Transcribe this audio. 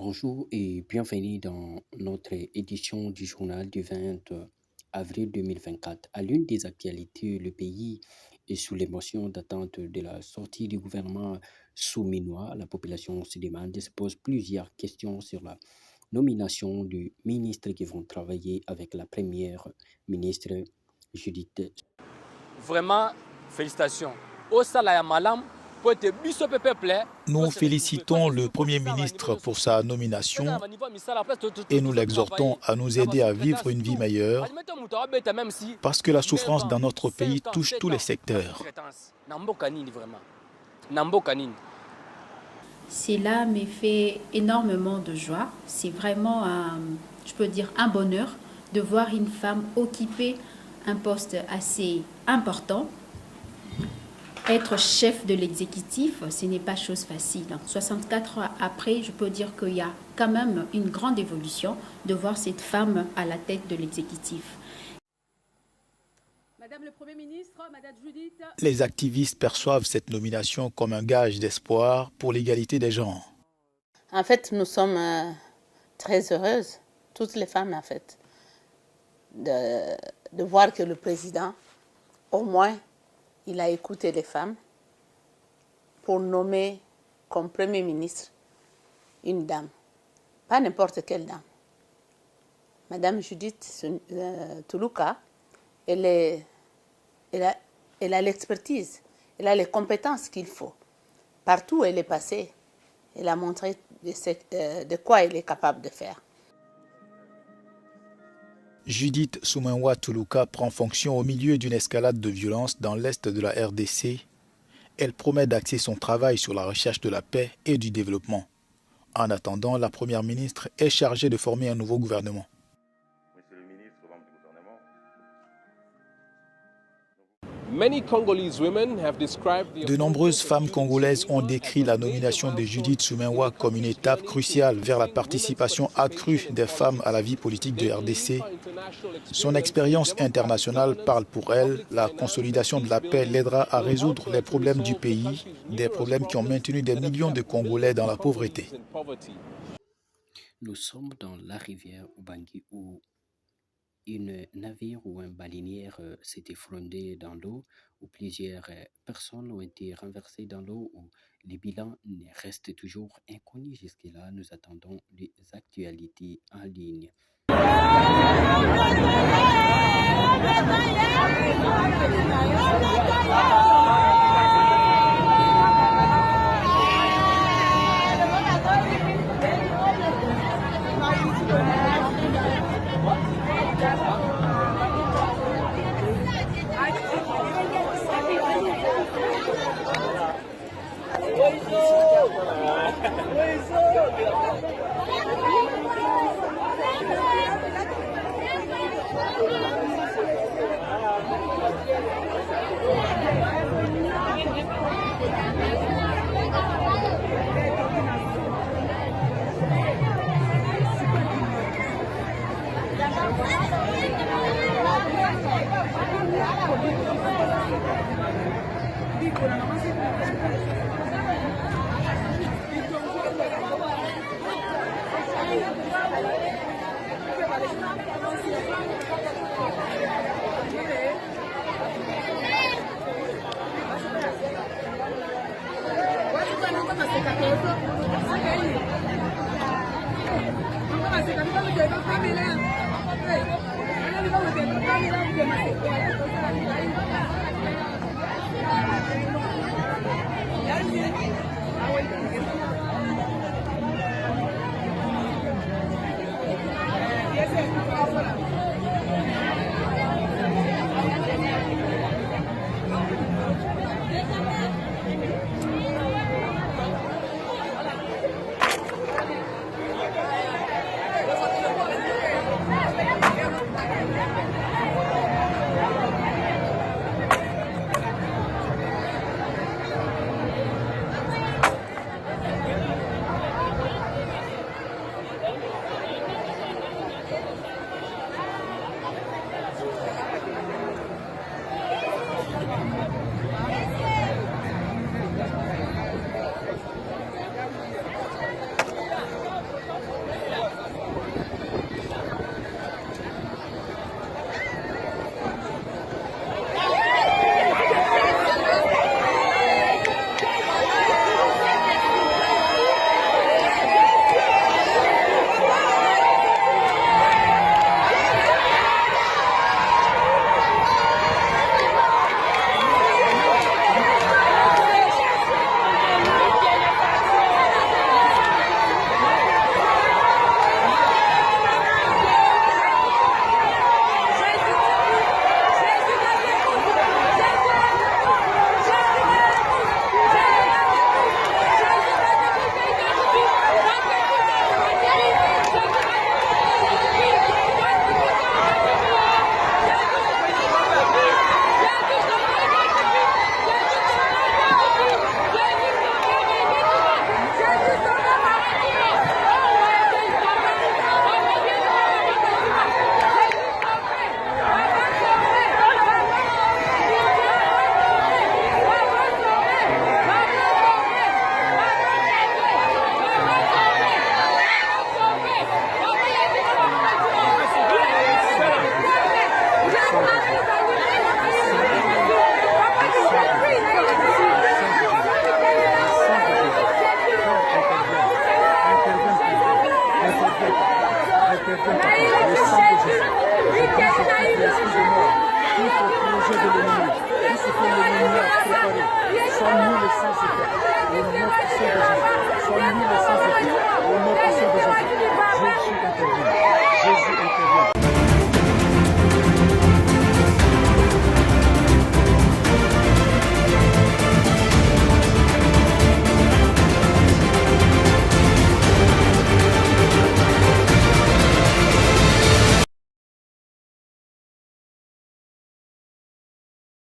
Bonjour et bienvenue dans notre édition du journal du 20 avril 2024. À l'une des actualités, le pays est sous l'émotion d'attente de la sortie du gouvernement souminois. La population se demande et se pose plusieurs questions sur la nomination du ministre qui vont travailler avec la première ministre Judith. Vraiment, félicitations. Au Salaya Malam, pour être biso peuple. Nous félicitons le Premier ministre pour sa nomination et nous l'exhortons à nous aider à vivre une vie meilleure parce que la souffrance dans notre pays touche tous les secteurs. Cela me fait énormément de joie. C'est vraiment, je peux dire, un bonheur de voir une femme occuper un poste assez important. Être chef de l'exécutif, ce n'est pas chose facile. 64 ans après, je peux dire qu'il y a quand même une grande évolution de voir cette femme à la tête de l'exécutif. Madame le Premier ministre, Madame Judith. Les activistes perçoivent cette nomination comme un gage d'espoir pour l'égalité des genres. En fait, nous sommes très heureuses, toutes les femmes en fait, de voir que le président, au moins, il a écouté les femmes pour nommer comme Premier ministre une dame, pas n'importe quelle dame. Madame Judith Toulouka, elle a l'expertise, elle a les compétences qu'il faut. Partout où elle est passée, elle a montré de quoi elle est capable de faire. Judith Suminwa Toulouka prend fonction au milieu d'une escalade de violence dans l'est de la RDC. Elle promet d'axer son travail sur la recherche de la paix et du développement. En attendant, la première ministre est chargée de former un nouveau gouvernement. De nombreuses femmes congolaises ont décrit la nomination de Judith Suminwa comme une étape cruciale vers la participation accrue des femmes à la vie politique de RDC. Son expérience internationale parle pour elle. La consolidation de la paix l'aidera à résoudre les problèmes du pays, des problèmes qui ont maintenu des millions de Congolais dans la pauvreté. Nous sommes dans la rivière Ubangi où un navire ou un baleinière s'est effondré dans l'eau, où plusieurs personnes ont été renversées dans l'eau, où les bilans restent toujours inconnus. Jusque-là, nous attendons les actualités en ligne.